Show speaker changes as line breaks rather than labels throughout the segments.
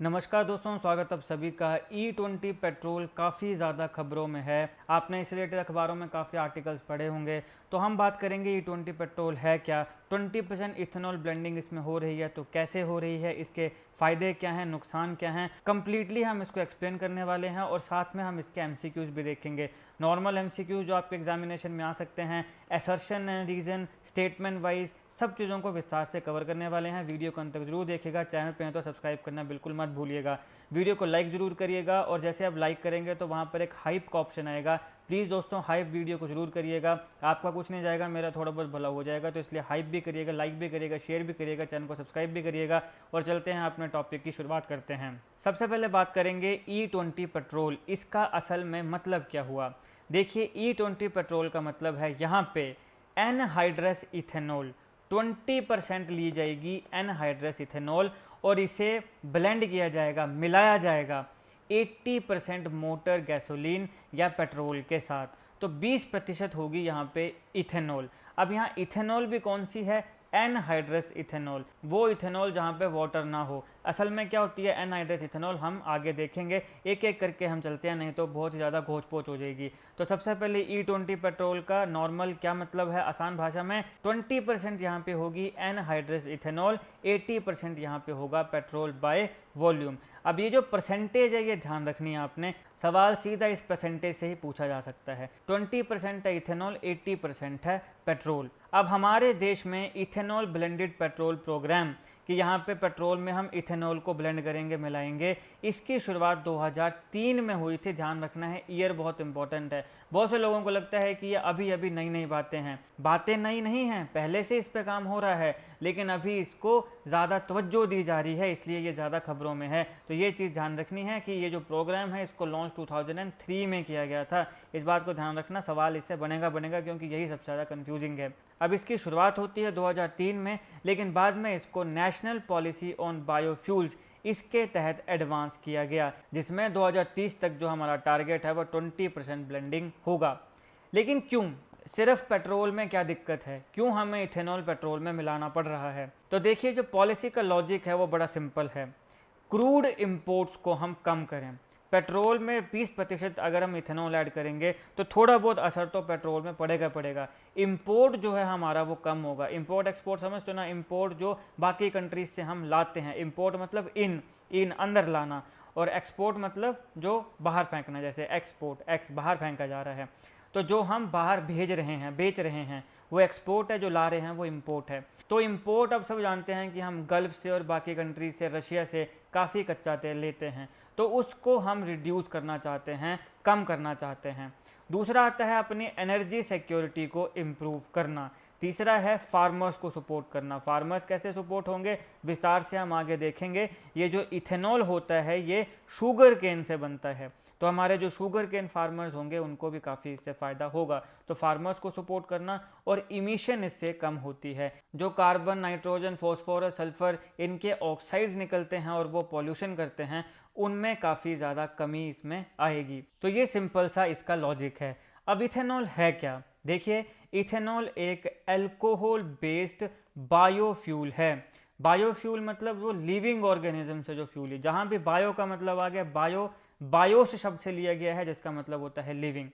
नमस्कार दोस्तों, स्वागत आप सभी का। E20 पेट्रोल काफ़ी ज़्यादा खबरों में है। आपने इस रिलेटेड अखबारों में काफ़ी आर्टिकल्स पढ़े होंगे। तो हम बात करेंगे E20 पेट्रोल है क्या, 20% इथेनॉल ब्लेंडिंग इसमें हो रही है तो कैसे हो रही है, इसके फ़ायदे क्या हैं, नुकसान क्या हैं, कंप्लीटली हम इसको एक्सप्लेन करने वाले हैं और साथ में हम इसके MCQs भी देखेंगे। नॉर्मल MCQs जो आपके एग्जामिनेशन में आ सकते हैं, assertion and reason, statement wise, सब चीज़ों को विस्तार से कवर करने वाले हैं। वीडियो को अंत तक जरूर देखिएगा। चैनल पे हैं तो सब्सक्राइब करना बिल्कुल मत भूलिएगा। वीडियो को लाइक जरूर करिएगा और जैसे आप लाइक करेंगे तो वहाँ पर एक हाइप का ऑप्शन आएगा। प्लीज़ दोस्तों, हाइप वीडियो को जरूर करिएगा। आपका कुछ नहीं जाएगा, मेरा थोड़ा बहुत भला हो जाएगा, तो इसलिए हाइप भी करिएगा, लाइक भी करिएगा, शेयर भी करिएगा, चैनल को सब्सक्राइब भी करिएगा। और चलते हैं अपने टॉपिक की शुरुआत करते हैं। सबसे पहले बात करेंगे E20 पेट्रोल। इसका असल में मतलब क्या हुआ। देखिए, E20 पेट्रोल का मतलब है यहाँ पे एनहाइड्रस इथेनॉल 20% ली जाएगी एनहाइड्रस इथेनॉल और इसे ब्लेंड किया जाएगा, मिलाया जाएगा 80% मोटर गैसोलीन या पेट्रोल के साथ। तो 20% होगी यहाँ पे इथेनॉल। अब यहाँ इथेनॉल भी कौन सी है, एनहाइड्रस इथेनॉल, वो इथेनॉल जहाँ पे वाटर ना हो। असल में क्या होती है एनहाइड्रस इथेनॉल, हम आगे देखेंगे, एक एक करके हम चलते हैं, नहीं तो बहुत ज़्यादा घोच पोच हो जाएगी। तो सबसे पहले E20 पेट्रोल का नॉर्मल क्या मतलब है, आसान भाषा में 20% यहाँ पे होगी एनहाइड्रस इथेनॉल, 80% यहाँ पे होगा पेट्रोल बाय वॉल्यूम। अब ये जो परसेंटेज है ये ध्यान रखनी है आपने, सवाल सीधा इस परसेंटेज से ही पूछा जा सकता है। 20% है इथेनॉल, 80% है पेट्रोल। अब हमारे देश में इथेनॉल ब्लेंडेड पेट्रोल प्रोग्राम कि यहाँ पे पेट्रोल में हम इथेनॉल को ब्लेंड करेंगे, मिलाएंगे, इसकी शुरुआत 2003 में हुई थी। ध्यान रखना है, ईयर बहुत इंपॉर्टेंट है। बहुत से लोगों को लगता है कि ये अभी अभी नई नई बातें हैं। बातें नई नहीं हैं, पहले से इस पे काम हो रहा है, लेकिन अभी इसको ज़्यादा तवज्जो दी जा रही है, इसलिए ये ज़्यादा खबरों में है। तो ये चीज़ ध्यान रखनी है कि ये जो प्रोग्राम है इसको लॉन्च 2003 में किया गया था। इस बात को ध्यान रखना, सवाल इससे बनेगा क्योंकि यही सबसे ज़्यादा कन्फ्यूजिंग है। अब इसकी शुरुआत होती है 2003 में, लेकिन बाद में इसको नेशनल पॉलिसी ऑन बायोफ्यूल्स इसके तहत एडवांस किया गया, जिसमें 2030 तक जो हमारा टारगेट है वो 20% ब्लेंडिंग होगा। लेकिन क्यों, सिर्फ पेट्रोल में क्या दिक्कत है, क्यों हमें इथेनॉल पेट्रोल में मिलाना पड़ रहा है। तो देखिए, जो पॉलिसी का लॉजिक है वो बड़ा सिंपल है। क्रूड इंपोर्ट्स को हम कम करें। पेट्रोल में 20% अगर हम इथेनॉल ऐड करेंगे तो थोड़ा बहुत असर तो पेट्रोल में पड़ेगा। इंपोर्ट जो है हमारा वो कम होगा। इंपोर्ट एक्सपोर्ट समझते हो ना, इंपोर्ट जो बाकी कंट्रीज से हम लाते हैं, इंपोर्ट मतलब इन अंदर लाना, और एक्सपोर्ट मतलब जो बाहर फेंकना, जैसे एक्सपोर्ट, एक्स बाहर फेंका जा रहा है। तो जो हम बाहर भेज रहे हैं, बेच रहे हैं, वो एक्सपोर्ट है, जो ला रहे हैं वो इंपोर्ट है। तो इंपोर्ट अब सब जानते हैं कि हम गल्फ से और बाकी कंट्रीज से, रशिया से काफ़ी कच्चा तेल लेते हैं, तो उसको हम रिड्यूस करना चाहते हैं, कम करना चाहते हैं। दूसरा आता है अपनी एनर्जी सिक्योरिटी को इम्प्रूव करना। तीसरा है फार्मर्स को सपोर्ट करना। फार्मर्स कैसे सपोर्ट होंगे, विस्तार से हम आगे देखेंगे। ये जो इथेनॉल होता है ये शुगर केन से बनता है, तो हमारे जो शुगर केन फार्मर्स होंगे उनको भी काफ़ी इससे फ़ायदा होगा। तो फार्मर्स को सपोर्ट करना, और इमिशन इससे कम होती है। जो कार्बन, नाइट्रोजन, फॉस्फोरस, सल्फर, इनके ऑक्साइड्स निकलते हैं और वो पॉल्यूशन करते हैं, उनमें काफ़ी ज़्यादा कमी इसमें आएगी। तो ये सिंपल सा इसका लॉजिक है। अब इथेनॉल है क्या, देखिए, इथेनॉल एक अल्कोहल बेस्ड बायोफ्यूल है। बायोफ्यूल मतलब वो लिविंग ऑर्गेनिज्म से जो फ्यूल है। जहां भी बायो का मतलब आ गया, बायोस शब्द से लिया गया है, जिसका मतलब होता है लिविंग।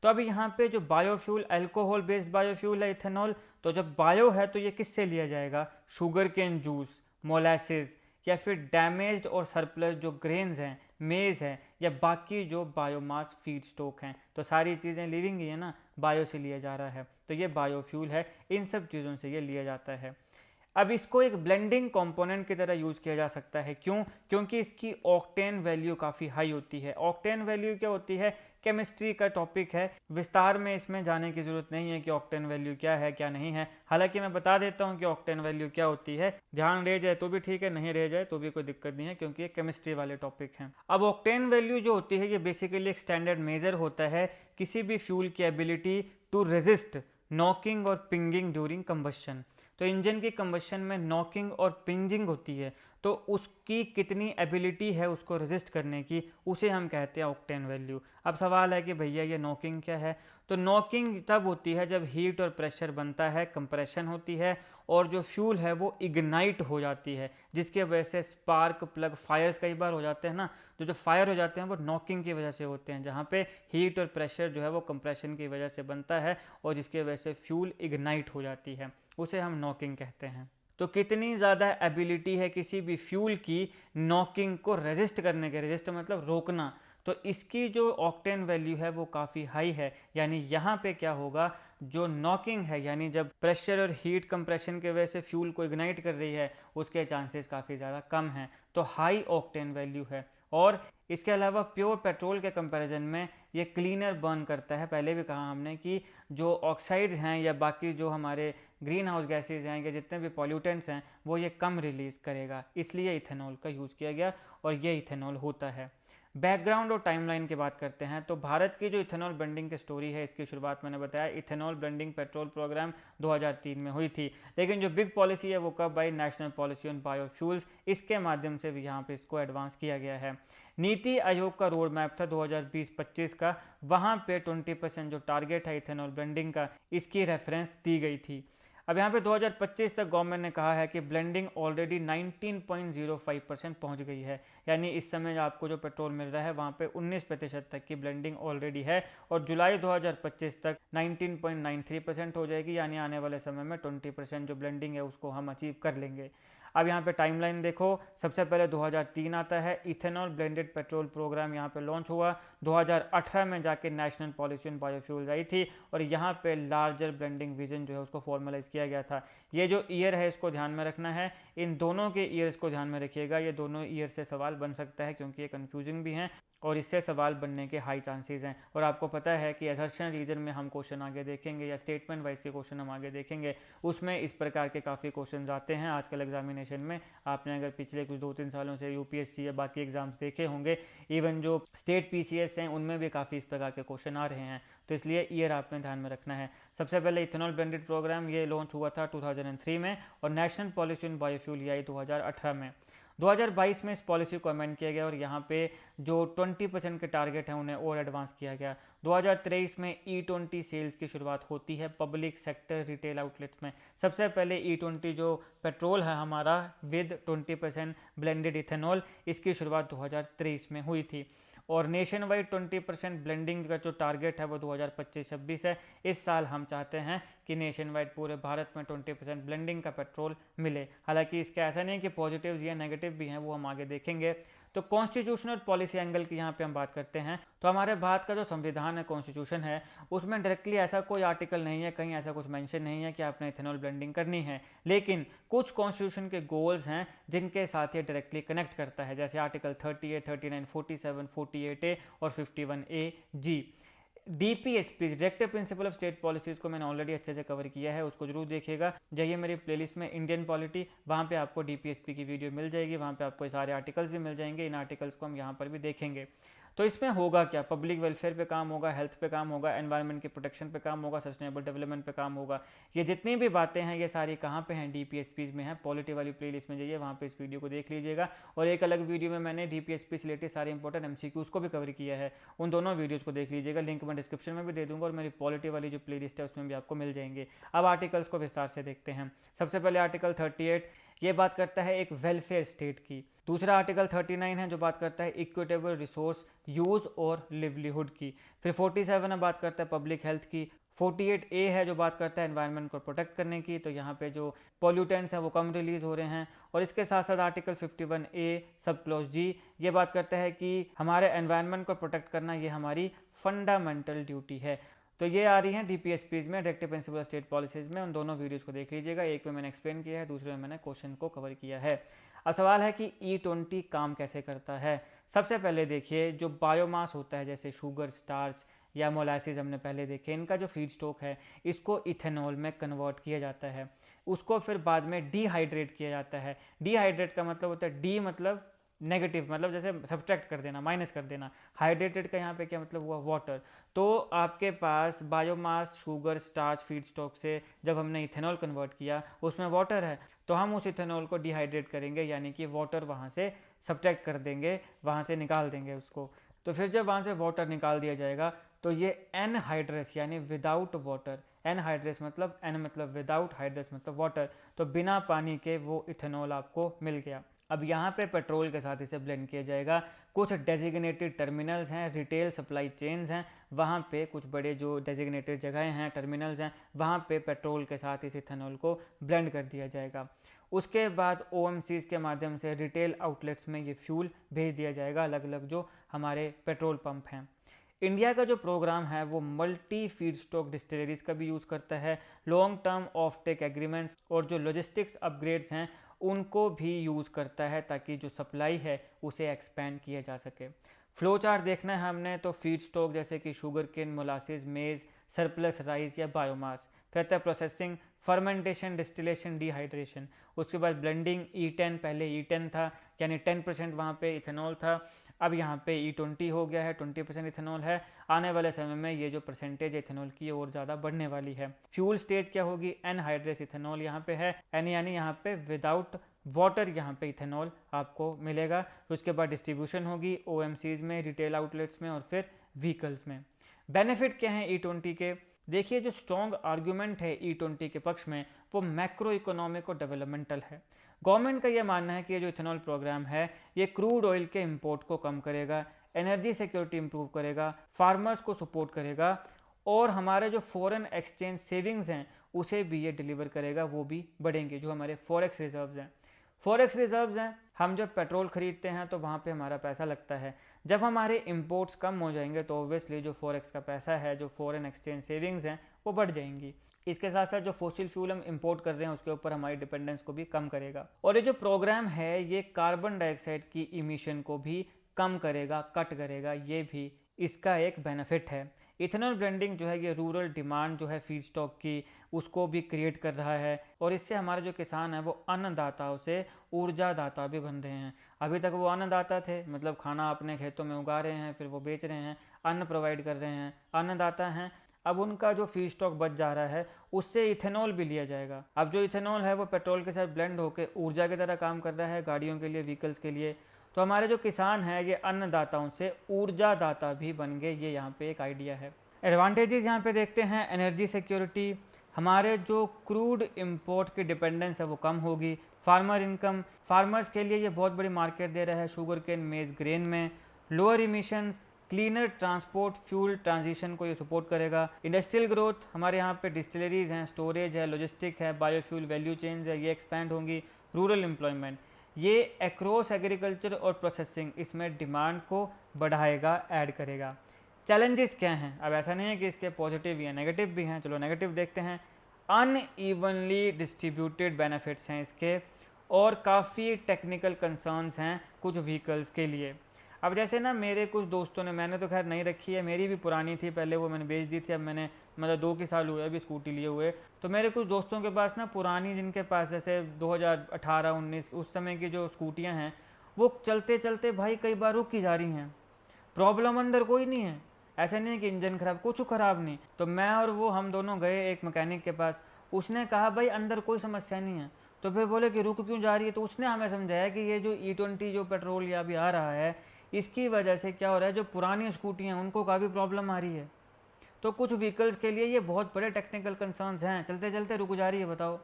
तो अभी यहाँ पे जो बायोफ्यूल, अल्कोहल बेस्ड बायोफ्यूल है इथेनॉल, तो जब बायो है तो ये किससे लिया जाएगा, शुगर केन जूस, मोलासेस, या फिर डैमेज्ड और सरप्लस जो ग्रेन्स हैं, मेज है, या बाकी जो बायोमास फीड स्टॉक हैं। तो सारी चीज़ें लिविंग ही है ना, बायो से लिया जा रहा है, तो ये बायोफ्यूल है, इन सब चीज़ों से ये लिया जाता है। अब इसको एक ब्लेंडिंग कंपोनेंट की तरह यूज़ किया जा सकता है। क्यों, क्योंकि इसकी ऑक्टेन वैल्यू काफ़ी हाई होती है। ऑक्टेन वैल्यू क्या होती है, केमिस्ट्री का टॉपिक है, विस्तार में इसमें जाने की जरूरत नहीं है कि ऑक्टेन वैल्यू क्या है क्या नहीं है। हालांकि मैं बता देता हूं कि ऑक्टेन वैल्यू क्या होती है, ध्यान रह जाए तो भी ठीक है, नहीं रह जाए तो भी कोई दिक्कत नहीं है, क्योंकि ये केमिस्ट्री वाले टॉपिक हैं। अब ऑक्टेन वैल्यू जो होती है ये बेसिकली एक स्टैंडर्ड मेजर होता है किसी भी फ्यूल की एबिलिटी टू रेजिस्ट नॉकिंग और पिंगिंग ड्यूरिंग कंबशन। तो इंजन की कंबशन में नॉकिंग और पिंजिंग होती है, तो उसकी कितनी एबिलिटी है उसको रेजिस्ट करने की, उसे हम कहते हैं ऑक्टेन वैल्यू। अब सवाल है कि भैया ये नॉकिंग क्या है, तो नॉकिंग तब होती है जब हीट और प्रेशर बनता है, कंप्रेशन होती है, और जो फ्यूल है वो इग्नाइट हो जाती है, जिसके वजह से स्पार्क प्लग फायर्स कई बार हो जाते हैं ना। जो फायर हो जाते हैं वो नॉकिंग की वजह से होते हैं, जहाँ पे हीट और प्रेशर जो है वो कंप्रेशन की वजह से बनता है और जिसकी वजह से फ्यूल इग्नाइट हो जाती है, उसे हम नॉकिंग कहते हैं। तो कितनी ज़्यादा एबिलिटी है किसी भी फ्यूल की नॉकिंग को रेजिस्ट करने के, रेजिस्ट मतलब रोकना, तो इसकी जो ऑक्टेन वैल्यू है वो काफ़ी हाई है। यानी यहाँ पे क्या होगा, जो नॉकिंग है यानी जब प्रेशर और हीट कंप्रेशन के वजह से फ्यूल को इग्नाइट कर रही है, उसके चांसेस काफ़ी ज़्यादा कम हैं, तो हाई ऑक्टेन वैल्यू है। और इसके अलावा प्योर पेट्रोल के कंपैरिजन में ये क्लीनर बर्न करता है। पहले भी कहा हमने कि जो ऑक्साइड्स हैं या बाकी जो हमारे ग्रीन हाउस गैसेज हैं या जितने भी पॉल्यूटेंट्स हैं वो ये कम रिलीज़ करेगा, इसलिए इथेनॉल का यूज़ किया गया और ये इथेनॉल होता है। बैकग्राउंड और टाइमलाइन की बात करते हैं तो भारत की जो इथेनॉल ब्लेंडिंग की स्टोरी है, इसकी शुरुआत मैंने बताया इथेनॉल ब्लेंडिंग पेट्रोल प्रोग्राम 2003 में हुई थी। लेकिन जो बिग पॉलिसी है वो कब आई, नेशनल पॉलिसी ऑन बायोफ्यूल्स, इसके माध्यम से भी यहाँ पे इसको एडवांस किया गया है। नीति आयोग का रोड मैप था 2020-25 का, वहाँ पे 20% जो टारगेट है इथेनॉल ब्लेंडिंग का, इसकी रेफरेंस दी गई थी। अब यहाँ पे 2025 तक गवर्नमेंट ने कहा है कि ब्लेंडिंग ऑलरेडी 19.05% पहुँच गई है। यानी इस समय आपको जो पेट्रोल मिल रहा है वहाँ पे 19% तक की ब्लेंडिंग ऑलरेडी है और जुलाई 2025 तक 19.93% हो जाएगी। यानी आने वाले समय में 20% जो ब्लेंडिंग है उसको हम अचीव कर लेंगे। अब यहाँ पे टाइमलाइन देखो, सबसे पहले 2003 आता है, इथेनॉल ब्लेंडेड पेट्रोल प्रोग्राम यहाँ पे लॉन्च हुआ। 2018 में जाके नेशनल पॉलिसी ऑन बायोफ्यूल आई थी और यहाँ पे लार्जर ब्लेंडिंग विजन जो है उसको फॉर्मलाइज किया गया था। ये जो ईयर है इसको ध्यान में रखना है, इन दोनों के ईयर्स को ध्यान में रखिएगा, ये दोनों ईयर से सवाल बन सकता है क्योंकि ये कन्फ्यूजिंग भी हैं और इससे सवाल बनने के हाई चांसेस हैं। और आपको पता है कि असर्शन रीजन में हम क्वेश्चन आगे देखेंगे या स्टेटमेंट वाइज के क्वेश्चन हम आगे देखेंगे, उसमें इस प्रकार के काफ़ी क्वेश्चन आते हैं आजकल एग्जामिनेशन में। आपने अगर पिछले कुछ 2-3 सालों से यूपीएससी या बाकी एग्जाम्स देखे होंगे, इवन जो स्टेट पीसीएस हैं उनमें भी काफ़ी इस प्रकार के क्वेश्चन आ रहे हैं, तो इसलिए ईयर आपने ध्यान में रखना है। सबसे पहले इथेनॉल ब्लेंडेड प्रोग्राम ये लॉन्च हुआ था 2003 में और नेशनल पॉलिसी ऑन बायोफ्यूल ये आई 2018 में। 2022 में इस पॉलिसी को अमेंड किया गया और यहाँ पे जो 20% के टारगेट हैं उन्हें और एडवांस किया गया। 2023 में E20 सेल्स की शुरुआत होती है पब्लिक सेक्टर रिटेल आउटलेट्स में। सबसे पहले E20 जो पेट्रोल है हमारा विद 20% ब्लेंडेड इथेनॉल, इसकी शुरुआत 2023 में हुई थी और नेशन वाइड 20% ब्लेंडिंग का जो टारगेट है वो 2025-26 है। इस साल हम चाहते हैं कि नेशन वाइड पूरे भारत में 20% ब्लेंडिंग का पेट्रोल मिले। हालांकि इसका ऐसा नहीं कि पॉजिटिव्स या नेगेटिव भी हैं, वो हम आगे देखेंगे। तो कॉन्स्टिट्यूशनल पॉलिसी एंगल की यहाँ पे हम बात करते हैं तो हमारे भारत का जो संविधान है, कॉन्स्टिट्यूशन है, उसमें डायरेक्टली ऐसा कोई आर्टिकल नहीं है, कहीं ऐसा कुछ मेंशन नहीं है कि आपने इथेनॉल ब्लेंडिंग करनी है। लेकिन कुछ कॉन्स्टिट्यूशन के गोल्स हैं जिनके साथ ये डायरेक्टली कनेक्ट करता है, जैसे आर्टिकल 38, 39, 47, 48A और 51AG। DPSP directive principle of state policies को मैंने ऑलरेडी अच्छे से कवर किया है, उसको जरूर देखिएगा। जाइए मेरी प्लेलिस्ट में इंडियन पॉलिटी, वहाँ पे आपको डीपीएसपी की वीडियो मिल जाएगी, वहाँ पे आपको सारे आर्टिकल्स भी मिल जाएंगे। इन आर्टिकल्स को हम यहाँ पर भी देखेंगे। तो इसमें होगा क्या, पब्लिक वेलफेयर पे काम होगा, हेल्थ पे काम होगा, एनवायरनमेंट के प्रोटेक्शन पे काम होगा, सस्टेनेबल डेवलपमेंट पे काम होगा। ये जितनी भी बातें हैं ये सारी कहाँ पे हैं, डीपीएसपीज में है। पॉलिटी वाली प्लेलिस्ट में जाइए, वहाँ पे इस वीडियो को देख लीजिएगा। और एक अलग वीडियो में मैंने डीपीएसपी से रिलेटेड सारे इंपॉर्टेंट एमसीक्यूज को भी कवर किया है, उन दोनों वीडियोज़ को देख लीजिएगा। लिंक मैं डिस्क्रिप्शन में भी दे दूंगा और मेरी पॉलिटी वाली जो प्लेलिस्ट है उसमें भी आपको मिल जाएंगे। अब आर्टिकल्स को विस्तार से देखते हैं। सबसे पहले आर्टिकल 38 ये बात करता है एक वेलफेयर स्टेट की। दूसरा आर्टिकल 39 है जो बात करता है इक्विटेबल रिसोर्स यूज़ और लिवलीहुड की। फिर 47 में बात करता है पब्लिक हेल्थ की। 48A है जो बात करता है एनवायरनमेंट को प्रोटेक्ट करने की, तो यहाँ पे जो पॉल्यूटेंट्स हैं वो कम रिलीज हो रहे हैं। और इसके साथ साथ article 51A sub clause G ये बात करता है कि हमारे एनवायरनमेंट को प्रोटेक्ट करना ये हमारी फंडामेंटल ड्यूटी है। तो ये आ रही हैं डीपीएसपीज में, डायरेक्टिव प्रिंसिपल स्टेट पॉलिसीज में। उन दोनों वीडियोस को देख लीजिएगा, एक में मैंने एक्सप्लेन किया है, दूसरे में मैंने क्वेश्चन को कवर किया है। अब सवाल है कि E20 काम कैसे करता है। सबसे पहले देखिए जो बायोमास होता है जैसे शुगर, स्टार्च या मोलासिस हमने पहले देखे, इनका जो फीड स्टॉक है इसको इथेनॉल में कन्वर्ट किया जाता है। उसको फिर बाद में डिहाइड्रेट किया जाता है। डिहाइड्रेट का मतलब होता है डी मतलब नेगेटिव, मतलब जैसे सब्ट्रैक्ट कर देना, माइनस कर देना। हाइड्रेटेड का यहाँ पे क्या मतलब हुआ, वाटर। तो आपके पास biomass, sugar, starch feed stock से जब हमने इथेनॉल कन्वर्ट किया उसमें वाटर है, तो हम उस इथेनॉल को डिहाइड्रेट करेंगे, यानी कि वाटर वहाँ से सब्ट्रैक्ट कर देंगे, वहाँ से निकाल देंगे उसको। तो फिर जब वहाँ से वाटर निकाल दिया जाएगा तो ये एनहाइड्रस यानी विदाउट वाटर, एनहाइड्रस मतलब एन मतलब विदाउट, हाइड्रस मतलब वाटर, तो बिना पानी के वो इथेनॉल आपको मिल गया। अब यहाँ पे पेट्रोल के साथ इसे ब्लेंड किया जाएगा। कुछ डेजिग्नेटेड टर्मिनल्स हैं, रिटेल सप्लाई चेन्स हैं, वहाँ पे कुछ बड़े जो डेजिग्नेटेड जगहें हैं, टर्मिनल्स हैं, वहाँ पे पेट्रोल के साथ इस इथेनॉल को ब्लेंड कर दिया जाएगा। उसके बाद OMCs के माध्यम से रिटेल आउटलेट्स में ये फ्यूल भेज दिया जाएगा, अलग अलग जो हमारे पेट्रोल पंप हैं। इंडिया का जो प्रोग्राम है वो मल्टी फीड स्टॉक डिस्टिलरीज का भी यूज़ करता है, long term of take agreements और जो लॉजिस्टिक्स अपग्रेड्स हैं उनको भी यूज़ करता है, ताकि जो सप्लाई है उसे एक्सपेंड किया जा सके। फ्लो चार्ट देखना है हमने तो फीड स्टॉक जैसे कि शुगर केन, मोलासिस, मेज़, सरप्लस राइस या बायोमास, फिर आता है प्रोसेसिंग, फर्मेंटेशन, डिस्टिलेशन, डिहाइड्रेशन, उसके बाद ब्लेंडिंग, E10, पहले E10 था यानी 10% वहाँ पे इथेनॉल था, अब यहाँ पे E20 हो गया है, 20% इथेनॉल है। आने वाले समय में ये जो परसेंटेज इथेनॉल की और ज़्यादा बढ़ने वाली है। फ्यूल स्टेज क्या होगी, एनहाइड्रस इथेनॉल यहाँ पे है, एन यानी यहाँ पे विदाउट वाटर यहाँ पे इथेनॉल आपको मिलेगा। उसके बाद डिस्ट्रीब्यूशन होगी OMCs में, रिटेल आउटलेट्स में और फिर व्हीकल्स में। बेनिफिट क्या है E20 के, देखिए जो स्ट्रॉन्ग आर्ग्यूमेंट है E20 के पक्ष में वो मैक्रो इकोनॉमिक और डेवलपमेंटल है। गवर्नमेंट का ये मानना है कि ये जो इथेनॉल प्रोग्राम है ये क्रूड ऑयल के इंपोर्ट को कम करेगा, एनर्जी सिक्योरिटी इंप्रूव करेगा, फार्मर्स को सपोर्ट करेगा और हमारे जो फॉरेन एक्सचेंज सेविंग्स हैं उसे भी ये डिलीवर करेगा, वो भी बढ़ेंगे। जो हमारे फॉरेक्स रिजर्व्स हैं, फॉरेक्स रिजर्व्स हैं, हम जब पेट्रोल खरीदते हैं तो वहाँ पे हमारा पैसा लगता है, जब हमारे इंपोर्ट्स कम हो जाएंगे तो ऑब्वियसली जो फॉरेक्स का पैसा है, जो फॉरेन एक्सचेंज सेविंग्स हैं वो बढ़ जाएंगी। इसके साथ साथ जो फॉसिल फ्यूल हम इंपोर्ट कर रहे हैं उसके ऊपर हमारी डिपेंडेंस को भी कम करेगा। और ये जो प्रोग्राम है ये कार्बन डाइऑक्साइड की इमिशन को भी कम करेगा, कट करेगा, ये भी इसका एक बेनिफिट है। इथेनॉल ब्लेंडिंग जो है ये रूरल डिमांड जो है फीड स्टॉक की उसको भी क्रिएट कर रहा है और इससे हमारे जो किसान हैं वो अन्नदाताओं से ऊर्जादाता भी बन रहे हैं। अभी तक वो अन्नदाता थे, मतलब खाना अपने खेतों में उगा रहे हैं, फिर वो बेच रहे हैं, अन्न प्रोवाइड कर रहे हैं, अन्नदाता हैं। अब उनका जो फीड स्टॉक बच जा रहा है उससे इथेनॉल भी लिया जाएगा। अब जो इथेनॉल है वो पेट्रोल के साथ ब्लेंड होकर ऊर्जा की तरह काम कर रहा है गाड़ियों के लिए, व्हीकल्स के लिए। तो हमारे जो किसान हैं ये अन्नदाताओं से ऊर्जादाता भी बन गए, ये यहाँ पे एक आइडिया है। एडवांटेजेस यहाँ पे देखते हैं, एनर्जी सिक्योरिटी, हमारे जो क्रूड इंपोर्ट की डिपेंडेंस है वो कम होगी। फार्मर इनकम, फार्मर्स के लिए ये बहुत बड़ी मार्केट दे रहा है शुगर केन, मेज, ग्रेन में। Lower emissions, cleaner transport, fuel transition को ये सपोर्ट करेगा। इंडस्ट्रियल ग्रोथ, हमारे यहाँ पे डिस्टिलरीज हैं, स्टोरेज है, लॉजिस्टिक है, बायोफ्यूल वैल्यू चेन्स है, ये एक्सपैंड होंगी। रूरल एम्प्लॉयमेंट, ये अक्रॉस एग्रीकल्चर और प्रोसेसिंग इसमें डिमांड को बढ़ाएगा, ऐड करेगा। चैलेंजेस क्या हैं, अब ऐसा नहीं है कि इसके पॉजिटिव या नेगेटिव भी हैं, चलो नेगेटिव देखते हैं। अनइवनली डिस्ट्रीब्यूटेड बेनिफिट्स हैं इसके और काफ़ी टेक्निकल कंसर्न्स हैं कुछ व्हीकल्स के लिए। अब जैसे ना मेरे कुछ दोस्तों ने, मैंने तो खैर नहीं रखी है, मेरी भी पुरानी थी पहले, वो मैंने बेच दी थी, अब मैंने मतलब 2 साल हुए अभी स्कूटी लिए हुए। तो मेरे कुछ दोस्तों के पास ना पुरानी, जिनके पास जैसे 2018-19 उस समय की जो स्कूटियाँ हैं वो चलते चलते भाई कई बार रुक की जा रही हैं। प्रॉब्लम अंदर कोई नहीं है, ऐसा नहीं है कि इंजन खराब, कुछ खराब नहीं। तो मैं और वो हम दोनों गए एक मैकेनिक के पास, उसने कहा भाई अंदर कोई समस्या नहीं है। तो फिर बोले कि रुक क्यों जा रही है, तो उसने हमें समझाया कि ये जो E20 जो पेट्रोल या अभी आ रहा है इसकी वजह से क्या हो रहा है, जो पुरानी स्कूटी हैं उनको काफ़ी प्रॉब्लम आ रही है। तो कुछ व्हीकल्स के लिए ये बहुत बड़े टेक्निकल कंसर्न्स हैं, चलते चलते रुक जा रही है। बताओ,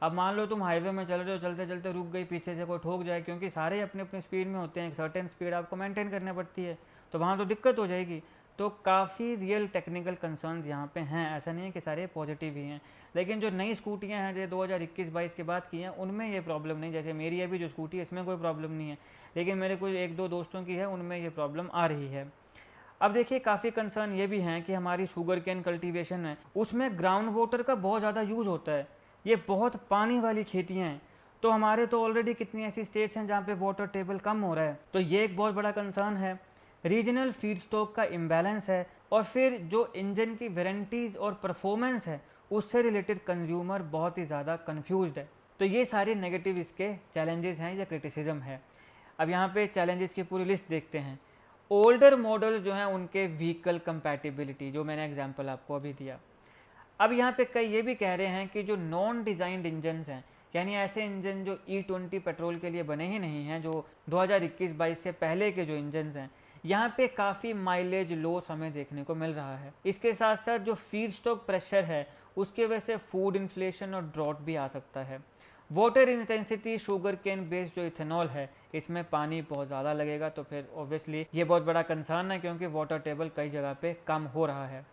अब मान लो तुम हाईवे में चल रहे हो, चलते चलते रुक गई, पीछे से कोई ठोक जाए, क्योंकि सारे अपने अपने स्पीड में होते हैं, एक सर्टेन स्पीड आपको मेंटेन करनी पड़ती है, तो वहाँ तो दिक्कत हो जाएगी। तो काफ़ी रियल टेक्निकल कंसर्न्स यहाँ पे हैं, ऐसा नहीं है कि सारे पॉजिटिव ही हैं। लेकिन जो नई स्कूटियाँ हैं जो 2021-22 के बाद की हैं उनमें ये प्रॉब्लम नहीं, जैसे मेरी अभी जो स्कूटी है इसमें कोई प्रॉब्लम नहीं है, लेकिन मेरे कुछ 1-2 दोस्तों की है उनमें ये प्रॉब्लम आ रही है। अब देखिए काफ़ी कंसर्न ये भी हैं कि हमारी शुगर केन कल्टीवेशन है उसमें ग्राउंड वाटर का बहुत ज़्यादा यूज़ होता है, ये बहुत पानी वाली खेतियाँ हैं। तो हमारे तो ऑलरेडी कितनी ऐसी स्टेट्स हैं जहाँ पे वाटर टेबल कम हो रहा है, तो ये एक बहुत बड़ा कंसर्न है। रीजनल फीड स्टॉक का इम्बैलेंस है और फिर जो इंजन की वारंटीज़ और परफॉर्मेंस है उससे रिलेटेड कंज्यूमर बहुत ही ज़्यादा कन्फ्यूज्ड है। तो ये सारे नेगेटिव इसके चैलेंजेस हैं या क्रिटिसिज्म है। अब यहाँ पे चैलेंजेस की पूरी लिस्ट देखते हैं। ओल्डर मॉडल जो हैं उनके व्हीकल कंपैटिबिलिटी, जो मैंने एग्जांपल आपको अभी दिया। अब यहाँ पे कई ये भी कह रहे हैं कि जो नॉन डिज़ाइंड इंजन्स हैं, यानी ऐसे इंजन जो E20 पेट्रोल के लिए बने ही नहीं हैं, जो 2021-22 से पहले के जो इंजन्स हैं, यहाँ पे काफ़ी माइलेज लॉस हमें देखने को मिल रहा है। इसके साथ साथ जो फीड स्टॉक प्रेशर है उसके वजह से फूड इन्फ्लेशन और ड्रॉट भी आ सकता है। Water intensity sugar cane based जो इथेनॉल है इसमें पानी बहुत ज़्यादा लगेगा, तो फिर ऑब्वियसली ये बहुत बड़ा कंसर्न है क्योंकि वाटर टेबल कई जगह पे कम हो रहा है।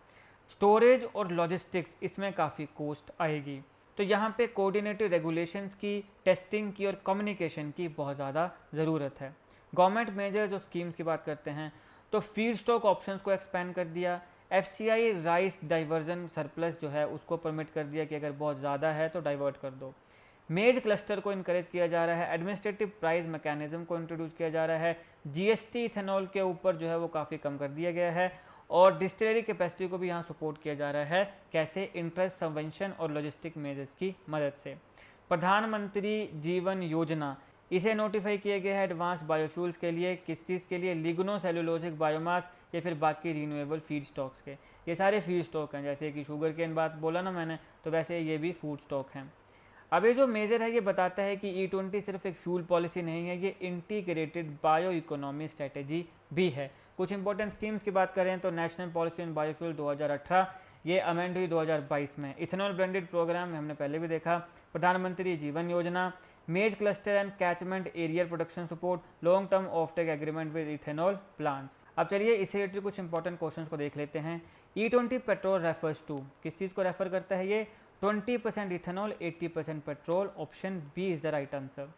स्टोरेज और लॉजिस्टिक्स इसमें काफ़ी कॉस्ट आएगी। तो यहाँ पे कोऑर्डिनेटेड रेगुलेशंस की, टेस्टिंग की और कम्युनिकेशन की बहुत ज़्यादा ज़रूरत है। गवर्नमेंट मेजर्स और स्कीम्स की बात करते हैं तो फीड स्टॉक ऑप्शंस को एक्सपेंड कर दिया। एफसीआई राइस डाइवर्जन सरप्लस जो है उसको परमिट कर दिया कि अगर बहुत ज़्यादा है तो डाइवर्ट कर दो। मेज क्लस्टर को इनकरेज किया जा रहा है। एडमिनिस्ट्रेटिव प्राइस मैकेनिज्म को इंट्रोड्यूस किया जा रहा है। जीएसटी इथेनॉल के ऊपर जो है वो काफ़ी कम कर दिया गया है और डिस्टिलरी कैपेसिटी को भी यहाँ सपोर्ट किया जा रहा है। कैसे? इंटरेस्ट सबवेंशन और लॉजिस्टिक मेजर्स की मदद से। प्रधानमंत्री जीवन योजना इसे नोटिफाई किया गया है एडवांस बायोफ्यूल्स के लिए। किस चीज़ के लिए? लिग्नोसेलुलोजिक बायोमास या फिर बाकी रीन्यूएबल फीड स्टॉक्स के। ये सारे फीड स्टॉक हैं, जैसे कि शुगर केन बात बोला ना मैंने, तो वैसे ये भी फूड स्टॉक हैं। अब ये जो मेजर है ये बताता है कि E20 सिर्फ एक फ्यूल पॉलिसी नहीं है, ये इंटीग्रेटेड बायो इकोनॉमी स्ट्रेटेजी भी है। कुछ इंपॉर्टेंट स्कीम्स की बात करें तो नेशनल पॉलिसी इन बायोफ्यूल 2018 ये अमेंड हुई 2022 में। इथेनॉल ब्लेंडेड प्रोग्राम हमने पहले भी देखा। प्रधानमंत्री जीवन योजना, maize cluster and catchment area production support, long term of take agreement with ethanol plants. अब चलिए इससे रिलेटेड कुछ इंपॉर्टेंट क्वेश्चन को देख लेते हैं। E20 पेट्रोल रेफर्स टू, किस चीज़ को रेफर करता है ये? 20% ethanol 80% petrol. Option B is the right answer.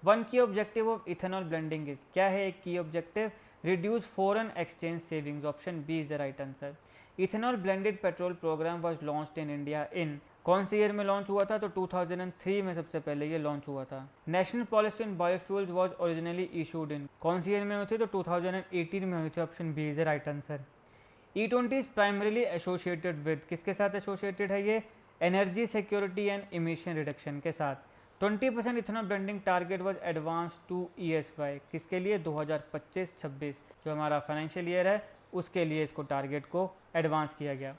One key objective of ethanol blending is, क्या है एक key objective? Reduce foreign exchange savings. Option B is the right answer. Ethanol blended petrol program was launched in India in, कौन सी year में launch हुआ था? तो 2003 में सबसे पहले ये लॉन्च हुआ था। National policy in biofuels was originally issued in, कौन सी ईयर में हुई थी? तो 2018 में हुई थी। Option B is the right answer. E20 is primarily associated with, किसके साथ एसोसिएटेड है ये? Energy security and emission reduction के साथ। 20% ethanol blending target was advance to ESY, किसके लिए? 2025-26 जो हमारा फाइनेंशियल ईयर है उसके लिए इसको टारगेट को एडवांस किया गया।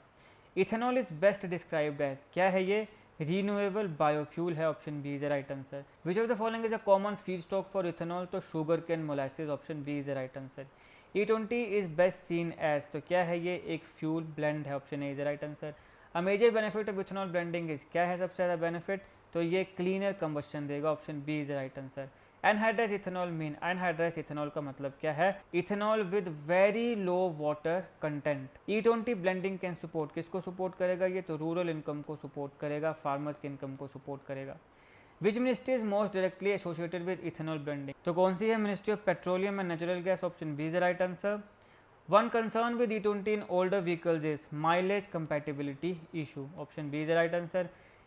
Ethanol is best described as, क्या है ये? रीन्यूएबल बायोफ्यूल है। Option B is the right answer. Which of the following is a common feed stock for ethanol? तो sugar cane molasses. Option B is the right answer. E20 is best seen as, तो क्या है ये? एक fuel blend है। Option A is the right answer. A major benefit of ethanol blending is, क्या है सबसे ज़्यादा बेनिफिट? तो ये क्लीनर कंबस्शन देगा। Option B is the right answer. Anhydrous ethanol mean, anhydrous ethanol का मतलब क्या है? Ethanol with very low water content. E20 blending can support, किसको सपोर्ट करेगा ये? तो रूरल इनकम को सपोर्ट करेगा, फार्मर्स की इनकम को सपोर्ट करेगा। Which ministry is most directly associated with ethanol blending? तो कौन सी है? Ministry of petroleum and natural gas. Option B is the right answer. One concern with E20 in older vehicles is mileage compatibility issue. Option B is the right answer.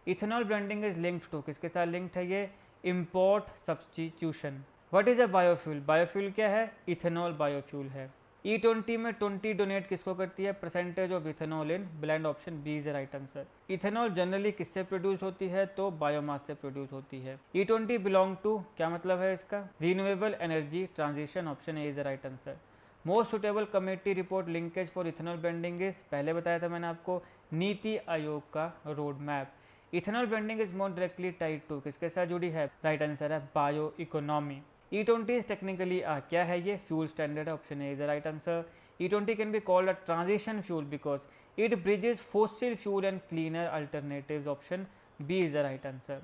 Ethanol blending is linked to, किसके साथ linked है ये? Import substitution. What is a biofuel? Biofuel क्या है? Ethanol biofuel है। E20 में 20 donate किसको करती है? Percentage of ethanol in blend. Option B is the right answer. Ethanol generally किससे प्रोड्यूस होती है? तो बायोमास से प्रोड्यूस होती है। E20 बिलोंग टू, क्या मतलब है इसका? Renewable energy transition. Option A is the right answer. Most suitable committee report linkage for ethanol blending is, पहले बताया था मैंने आपको, नीति आयोग का road map. Ethanol blending is more directly tied to, किसके साथ जुड़ी है? राइट आंसर है bio economy. E20 is technically क्या है ये? फ्यूल स्टैंडर्ड है। Option A is the right answer. E20 can be called a transition fuel because it bridges fossil fuel and cleaner alternatives. Option B is the right answer.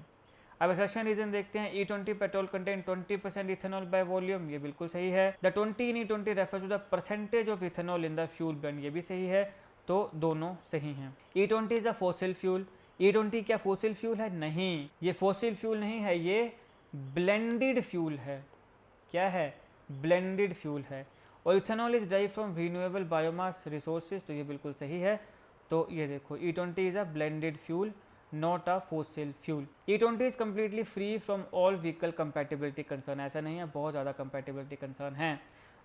अब assertion reason देखते हैं। E20 petrol contain 20% ethanol by volume, ये बिल्कुल सही है। The 20 in E20 refers to the percentage of ethanol in the fuel blend, ये भी सही है। तो दोनों सही हैं। E20 is a fossil fuel. E20 क्या फॉसिल फ्यूल है? नहीं, ये फॉसिल फ्यूल नहीं है, ये ब्लेंडेड फ्यूल है। क्या है? ब्लेंडेड फ्यूल है। और ethanol is drive from renewable biomass resources, तो ये बिल्कुल सही है। तो ये देखो E20 is a blended fuel, not a fossil fuel. E20 is completely free from all vehicle compatibility concern, ऐसा नहीं है, बहुत ज़्यादा कंपैटिबिलिटी कंसर्न है।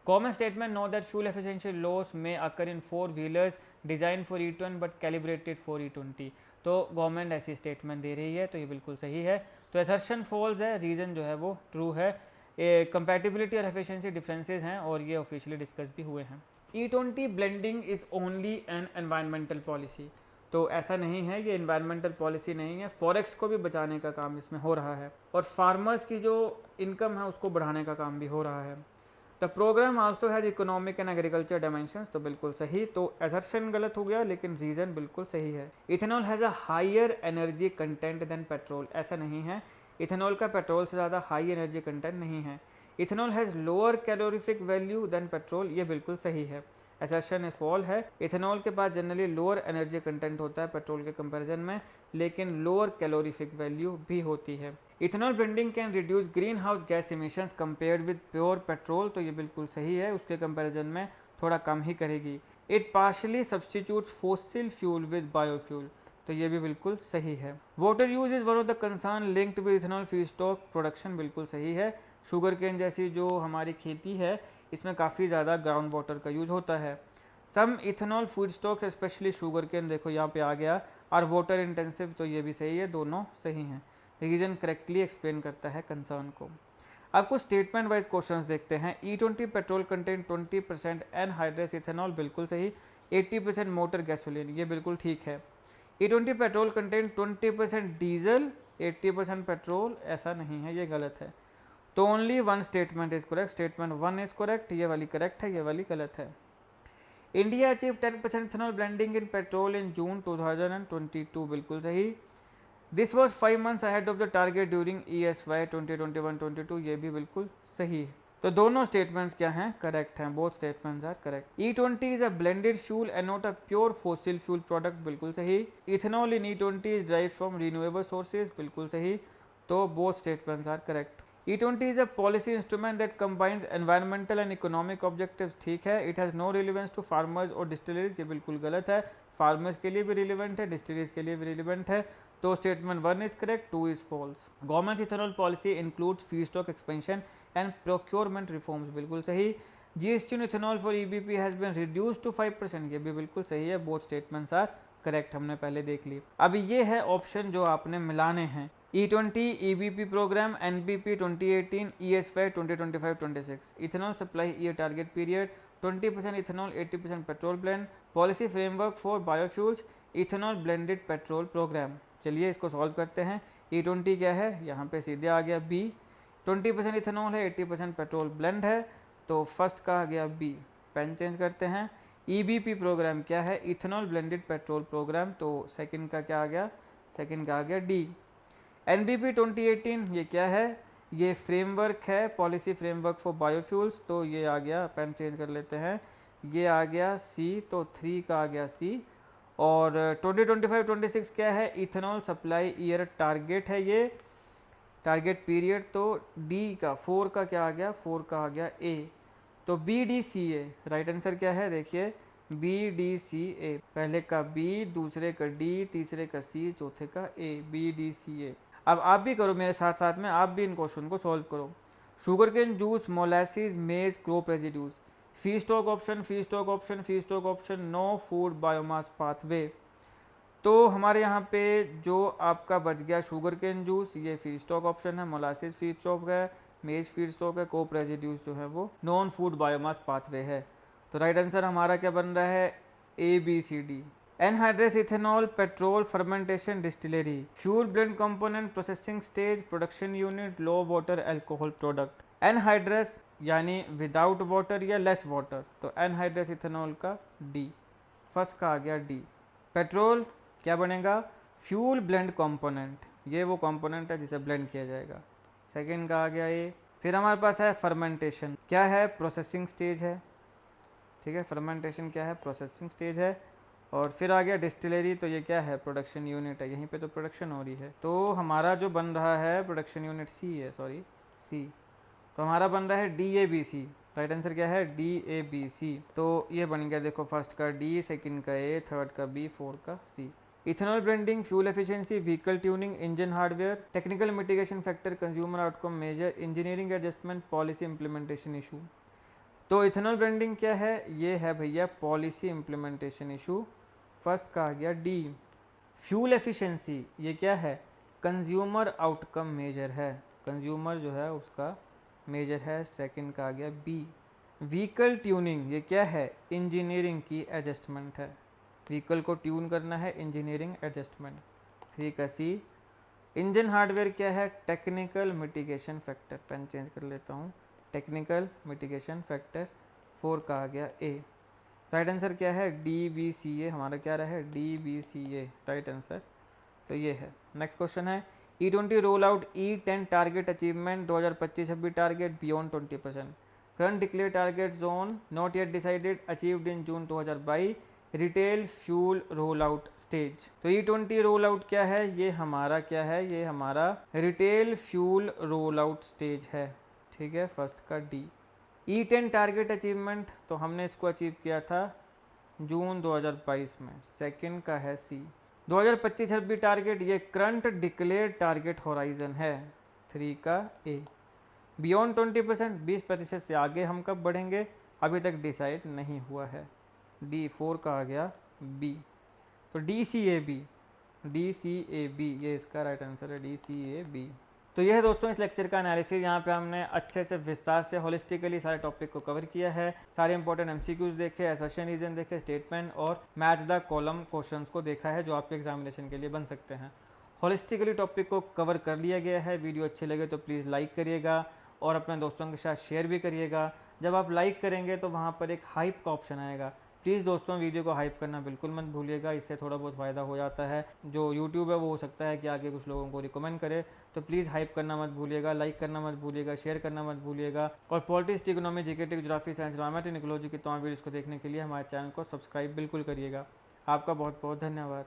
Common statement know that fuel efficiency loss में अकर इन 4 wheelers design for E20 but calibrated for E20, तो government ऐसी statement दे रही है, तो ये बिल्कुल सही है। तो असर्शन फॉल्स है, रीजन जो है वो ट्रू है। कंपैटिबिलिटी और एफिशिएंसी डिफरेंसेस हैं और ये ऑफिशियली डिस्कस भी हुए हैं। E20 blending is only an environmental policy, तो ऐसा नहीं है, ये इन्वायरमेंटल पॉलिसी नहीं है। फॉरेक्स को भी बचाने का काम इसमें हो रहा है और फार्मर्स की जो इनकम है उसको बढ़ाने का काम भी हो रहा है। The programme also has economic and agriculture dimensions, तो बिल्कुल सही। तो असर्शन गलत हो गया लेकिन रीजन बिल्कुल सही है। Ethanol has a higher energy content than petrol, ऐसा नहीं है, इथेनॉल का पेट्रोल से ज़्यादा हाई एनर्जी कंटेंट नहीं है। Ethanol has lower calorific value then petrol, ये बिल्कुल सही है। असर्शन ए फॉल है, इथेनॉल के पास जनरली लोअर एनर्जी कंटेंट होता है पेट्रोल के कंपैरिजन में, लेकिन लोअर कैलोरीफिक वैल्यू भी होती है। Ethanol blending can reduce green house gas emissions compared with pure petrol, तो ये बिल्कुल सही है, उसके कंपैरिजन में थोड़ा कम ही करेगी। It partially substitutes fossil fuel with biofuel, तो ये भी बिल्कुल सही है। Water use is one of the concern linked with ethanol feedstock production, बिल्कुल सही है। शुगर केन जैसी जो हमारी खेती है इसमें काफ़ी ज़्यादा ग्राउंड वाटर का यूज होता है। Some ethanol food stocks specially sugar cane, देखो यहाँ पे आ गया, और वाटर इंटेंसिव, तो ये भी सही है, दोनों सही हैं। रीजन करेक्टली एक्सप्लेन करता है कंसर्न को। अब कुछ स्टेटमेंट वाइज क्वेश्चंस देखते हैं। E20 petrol content 20% anhydrous ethanol, बिल्कुल सही। 80% मोटर गैसोलीन, ये बिल्कुल ठीक है। E20 petrol content 20% diesel 80% petrol, ऐसा नहीं है, ये गलत है। तो only one statement is correct, statement 1 is correct, ये वाली करेक्ट है, ये वाली गलत है। India achieve 10% ethanol blending in petrol in June 2022, बिल्कुल सही। This was 5 months ahead of the target during ESY 2021-22, ये भी बिल्कुल सही है। तो दोनों स्टेटमेंट्स क्या हैं, करेक्ट हैं, both statements are correct. E20 is a blended fuel and not a pure fossil fuel product, बिल्कुल सही। Ethanol in E20 is drive from renewable sources, बिल्कुल सही। तो both statements are correct. E20 is a policy instrument that combines environmental and economic objectives, ठीक है। It has no relevance to farmers or distilleries, ये बिल्कुल गलत है। Farmers के लिए भी रिलेवेंट है, डिस्टिलरीज के लिए भी रिलेवेंट है। तो statement 1 is correct, 2 is false. Government ethanol policy includes feedstock expansion and procurement reforms, बिल्कुल सही। GST on ethanol for EBP has been reduced to 5%, ये भी बिल्कुल सही है, बोथ स्टेटमेंट्स आर करेक्ट, हमने पहले देख ली। अब ये है ऑप्शन जो आपने मिलाने हैं। E20 EBP programme, NBP 2018, ESY 2025-26, ethanol supply year target period, 20% ethanol 80% petrol blend, policy framework for biofuels, ethanol blended petrol programme. चलिए इसको सॉल्व करते हैं। E20 क्या है, यहाँ पे सीधे आ गया B, 20% इथेनॉल है, 80% पेट्रोल ब्लेंड है, तो फर्स्ट का आ गया B, पेन चेंज करते हैं। EBP प्रोग्राम क्या है, इथेनॉल ब्लेंडेड पेट्रोल प्रोग्राम, तो सेकंड का क्या आ गया, सेकंड का आ गया D। NBP 2018 ये क्या है, ये फ्रेमवर्क है, पॉलिसी फ्रेमवर्क फॉर बायोफ्यूल्स, तो ये आ गया, पेन चेंज कर लेते हैं, ये आ गया C, तो 3 का आ गया C। और 2025-26 क्या है, इथेनॉल सप्लाई ईयर टारगेट है, ये टारगेट पीरियड, तो D का 4 का क्या आ गया, 4 का आ गया A, तो BDCA राइट आंसर क्या है, देखिए BDCA, पहले का B, दूसरे का D, तीसरे का C, चौथे का A, BDCA। अब आप भी करो मेरे साथ साथ में, आप भी इन क्वेश्चन को सॉल्व करो। Sugar cane juice, molasses, maize, crop residues, feedstock option, feedstock option, feedstock option, no food biomass pathway. तो हमारे यहाँ पे जो आपका बच गया शुगर केन जूस, ये फीडस्टॉक ऑप्शन है, मोलासिस फीडस्टॉक है, मेज फीडस्टॉक है, क्रॉप रेजिड्यूज जो है वो नॉन फूड बायोमास पाथवे है। तो राइट आंसर हमारा क्या बन रहा है, ABCD। Anhydrous ethanol petrol fermentation distillery, fuel blend component processing stage production unit low water alcohol product. Anhydrous यानी विदाउट वाटर या लेस वाटर, तो एनहाइड्रस इथेनॉल का D, फर्स्ट का आ गया D। पेट्रोल क्या बनेगा, फ्यूल ब्लेंड कंपोनेंट, ये वो कंपोनेंट है जिसे ब्लेंड किया जाएगा, सेकेंड का आ गया A। फिर हमारे पास है फर्मेंटेशन, क्या है, प्रोसेसिंग स्टेज है, ठीक है, फर्मेंटेशन क्या है, प्रोसेसिंग स्टेज है। और फिर आ गया डिस्टिलरी, तो ये क्या है, प्रोडक्शन यूनिट है, यहीं पे तो प्रोडक्शन हो रही है, तो हमारा जो बन रहा है प्रोडक्शन यूनिट C है, सॉरी C, तो हमारा बन रहा है DABC। राइट आंसर क्या है, DABC। तो ये बन गया, देखो फर्स्ट का D, सेकंड का A, थर्ड का B, फोर्थ का C। Ethanol blending, fuel efficiency, vehicle tuning, engine hardware, technical mitigation factor, consumer outcome measure, engineering adjustment, policy implementation issue. तो इथेनॉल ब्लेंडिंग क्या है, ये है भैया पॉलिसी इंप्लीमेंटेशन इशू, फर्स्ट का आ गया D। फ्यूल एफिशिएंसी ये क्या है, कंज्यूमर आउटकम मेजर है, कंज्यूमर जो है उसका मेजर है, सेकंड का आ गया B। व्हीकल ट्यूनिंग ये क्या है, इंजीनियरिंग की एडजस्टमेंट है, व्हीकल को ट्यून करना है, इंजीनियरिंग एडजस्टमेंट, 3 का C। इंजन हार्डवेयर क्या है, technical mitigation factor, pen change कर लेता हूँ, टेक्निकल मिटिगेशन फैक्टर 4 कहा गया ए। राइट आंसर क्या है? DBCA हमारा क्या रहा है? DBCA राइट आंसर तो ये है। नेक्स्ट क्वेश्चन है E20 roll out E10 target achievement 2025-26 target beyond 20%। Current declare target zone not yet decided achieved in June 2022 retail fuel roll out stage. तो E20 रोल आउट क्या है? ये हमारा क्या है? ये हमारा retail fuel roll out stage है। ठीक है, फर्स्ट का डी। E10 टारगेट अचीवमेंट तो हमने इसको अचीव किया था जून 2022 में। सेकंड का है सी। 2025-26 टारगेट ये करंट डिक्लेयर टारगेट होराइजन है। 3 का ए। बियॉन्ड 20% 20% से आगे हम कब बढ़ेंगे अभी तक डिसाइड नहीं हुआ है। डी 4 का आ गया बी। तो DCAB ये इसका राइट आंसर है, DCAB। तो यह है दोस्तों इस लेक्चर का एनालिसिस। यहाँ पे हमने अच्छे से विस्तार से होलिस्टिकली सारे टॉपिक को कवर किया है। सारे इंपॉर्टेंट MCQs देखे, असर्शन रीजन देखे, स्टेटमेंट और मैच द कॉलम क्वेश्चंस को देखा है जो आपके एग्जामिनेशन के लिए बन सकते हैं। होलिस्टिकली टॉपिक को कवर कर लिया गया है। वीडियो अच्छे लगे तो प्लीज़ लाइक करिएगा और अपने दोस्तों के साथ शेयर भी करिएगा। जब आप लाइक करेंगे तो वहाँ पर एक हाइप का ऑप्शन आएगा। प्लीज़ दोस्तों वीडियो को हाइप करना बिल्कुल मत भूलिएगा, इससे थोड़ा बहुत फ़ायदा हो जाता है। जो यूट्यूब है वो हो सकता है कि आगे कुछ लोगों को रिकमेंड करे, तो प्लीज़ हाइप करना मत भूलिएगा, लाइक करना मत भूलिएगा, शेयर करना मत भूलिएगा। और politics, economy, GK, geography, science, grammar, ecology की तमाम वीडियोज़ को देखने के लिए हमारे चैनल को सब्सक्राइब बिल्कुल करिएगा। आपका बहुत बहुत धन्यवाद।